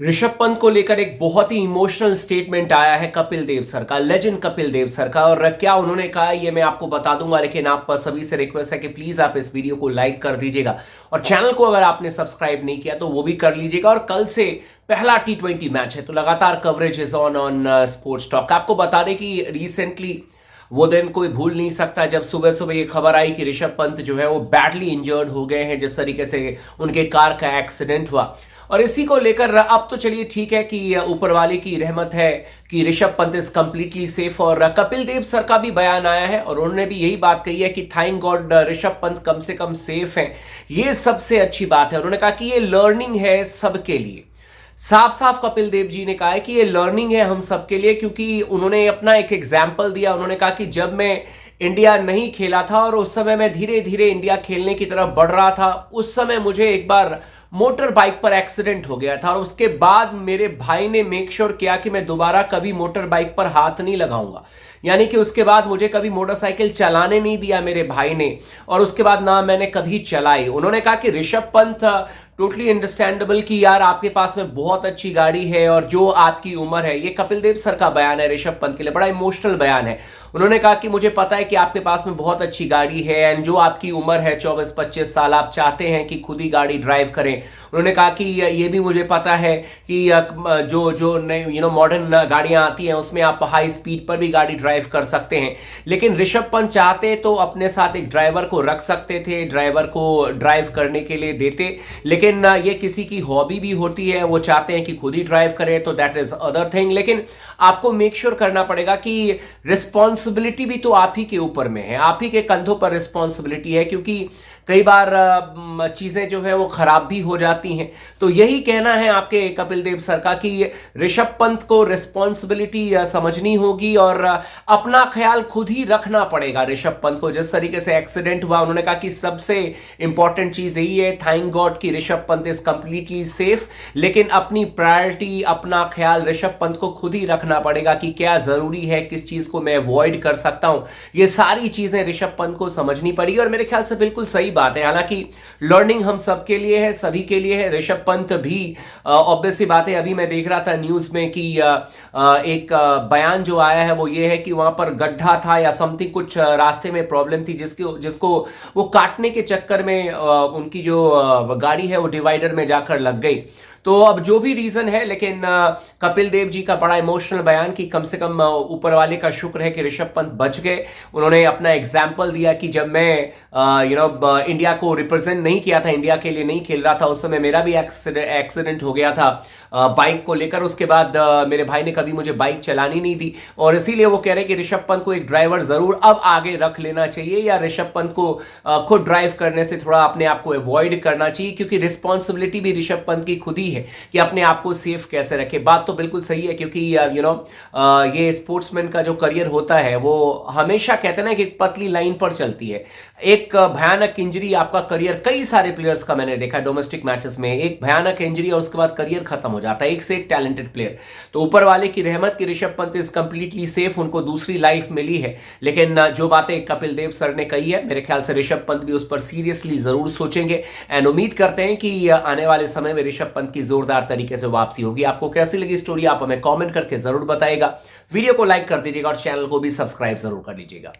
ऋषभ पंत को लेकर एक बहुत ही इमोशनल स्टेटमेंट आया है कपिल देव सर का, लेजेंड कपिल देव सर का। और क्या उन्होंने कहा ये मैं आपको बता दूंगा, लेकिन आप सभी से रिक्वेस्ट है कि प्लीज आप इस वीडियो को लाइक कर दीजिएगा और चैनल को अगर आपने सब्सक्राइब नहीं किया तो वो भी कर लीजिएगा। और कल से पहला T20 मैच है तो लगातार coverage is on sports talk. आपको बता दें कि रिसेंटली वो दिन कोई भूल नहीं सकता जब सुबह सुबह ये खबर आई कि ऋषभ पंत जो है वो बैडली इंजर्ड हो गए हैं, जिस तरीके से उनके कार का एक्सीडेंट हुआ। और इसी को लेकर अब तो चलिए ठीक है कि ऊपर वाले की रहमत है कि Rishabh Pant is completely safe. और कपिल देव सर का भी बयान आया है और उन्होंने भी यही बात कही है कि थैंक गॉड ऋषभ पंत कम से कम सेफ हैं। ये सबसे अच्छी बात है। उन्होंने कहा कि ये लर्निंग है सबके लिए। साफ साफ कपिल देव जी ने कहा है कि ये लर्निंग है हम सबके लिए, क्योंकि उन्होंने अपना एक एग्जाम्पल दिया। उन्होंने कहा कि जब मैं इंडिया नहीं खेला था और उस समय मैं धीरे धीरे इंडिया खेलने की तरफ बढ़ रहा था, उस समय मुझे एक बार मोटर बाइक पर एक्सीडेंट हो गया था और उसके बाद मेरे भाई ने मेक श्योर किया कि मैं दोबारा कभी मोटर बाइक पर हाथ नहीं लगाऊंगा। यानी कि उसके बाद मुझे कभी मोटरसाइकिल चलाने नहीं दिया मेरे भाई ने, और उसके बाद ना मैंने कभी चलाई। उन्होंने कहा कि ऋषभ पंत टोटली अंडरस्टैंडेबल कि यार आपके पास में बहुत अच्छी गाड़ी है और जो आपकी उम्र है, ये कपिल देव सर का बयान है ऋषभ पंत के लिए, बड़ा इमोशनल बयान है। उन्होंने कहा कि मुझे पता है कि आपके पास में बहुत अच्छी गाड़ी है एंड जो आपकी उम्र है 24-25 साल, आप चाहते हैं कि खुद ही गाड़ी ड्राइव करें। उन्होंने कहा कि ये भी मुझे पता है कि जो जो मॉडर्न गाड़ियां आती हैं उसमें आप हाई स्पीड पर भी गाड़ी ड्राइव कर सकते हैं, लेकिन ऋषभ पंत चाहते तो अपने साथ एक ड्राइवर को रख सकते थे, ड्राइवर को ड्राइव करने के लिए देते। लेकिन ये किसी की हॉबी भी होती है, वो चाहते हैं कि खुद ही ड्राइव करें, तो दैट इज अदर थिंग। लेकिन आपको मेक श्योर करना पड़ेगा कि रिस्पॉन्सिबिलिटी भी तो आप ही के ऊपर में है, आप ही के कंधों पर रिस्पॉन्सिबिलिटी है, क्योंकि कई बार चीजें जो है वो खराब भी हो जाती हैं। तो यही कहना है आपके कपिल देव सर का कि ऋषभ पंत को रिस्पॉन्सिबिलिटी समझनी होगी और अपना ख्याल खुद ही रखना पड़ेगा ऋषभ पंत को। जिस तरीके से एक्सीडेंट हुआ, उन्होंने कहा कि सबसे इंपॉर्टेंट चीज यही है, थैंक गॉड कि Rishabh Pant is completely safe. लेकिन अपनी प्रायोरिटी, अपना ख्याल ऋषभ पंत को खुद ही रखना पड़ेगा कि क्या जरूरी है, किस चीज को मैं अवॉइड कर सकता हूं। ये सारी चीजें ऋषभ पंत को समझनी पड़ेगी और मेरे ख्याल से बिल्कुल सही बात है। हालांकि लर्निंग हम सबके लिए है, सभी के लिए है। ऋषभ पंत भी ऑब्वियस सी बात है, अभी मैं देख रहा था न्यूज में कि एक बयान जो आया है वो ये है कि वहां पर गड्ढा था या समथिंग, कुछ रास्ते में प्रॉब्लम थी जिसको वो काटने के चक्कर में उनकी जो गाड़ी है वो डिवाइडर में जाकर लग गई। तो अब जो भी रीजन है, लेकिन कपिल देव जी का बड़ा इमोशनल बयान कि कम से कम ऊपर वाले का शुक्र है कि ऋषभ पंत बच गए। उन्होंने अपना एग्जाम्पल दिया कि जब मैं इंडिया को रिप्रेजेंट नहीं किया था, इंडिया के लिए नहीं खेल रहा था, उस समय मेरा भी एक्सीडेंट हो गया था बाइक को लेकर। उसके बाद मेरे भाई ने कभी मुझे बाइक चलानी नहीं दी और इसीलिए वो कह रहे हैं कि ऋषभ पंत को एक ड्राइवर जरूर अब आगे रख लेना चाहिए, या ऋषभ पंत को खुद ड्राइव करने से थोड़ा अपने आप को अवॉइड करना चाहिए, क्योंकि रिस्पॉन्सिबिलिटी भी ऋषभ पंत की खुद ही है कि अपने आप को सेफ कैसे रखे। बात तो बिल्कुल सही है, क्योंकि ये स्पोर्ट्समैन का जो करियर होता है वो हमेशा कहते हैं ना कि एक पतली लाइन पर चलती है। एक भयानक इंजरी आपका करियर, कई सारे प्लेयर्स का मैंने देखा डोमेस्टिक मैचेस में, एक भयानक इंजरी और उसके बाद करियर खत्म हो जाता है, एक से एक टैलेंटेड प्लेयर। तो ऊपर वाले की रहमत कि Rishabh Pant is completely safe, उनको दूसरी लाइफ मिली है। लेकिन जो बातें कपिल देव सर ने कही है, मेरे ख्याल से ऋषभ पंत भी उस पर सीरियसली जरूर सोचेंगे एंड उम्मीद करते हैं कि आने वाले समय में ऋषभ पंत की जोरदार तरीके से वापसी होगी। आपको कैसी लगी स्टोरी, आप हमें कमेंट करके जरूर बताइएगा। वीडियो को लाइक कर दीजिएगा और चैनल को भी सब्सक्राइब जरूर कर लीजिएगा।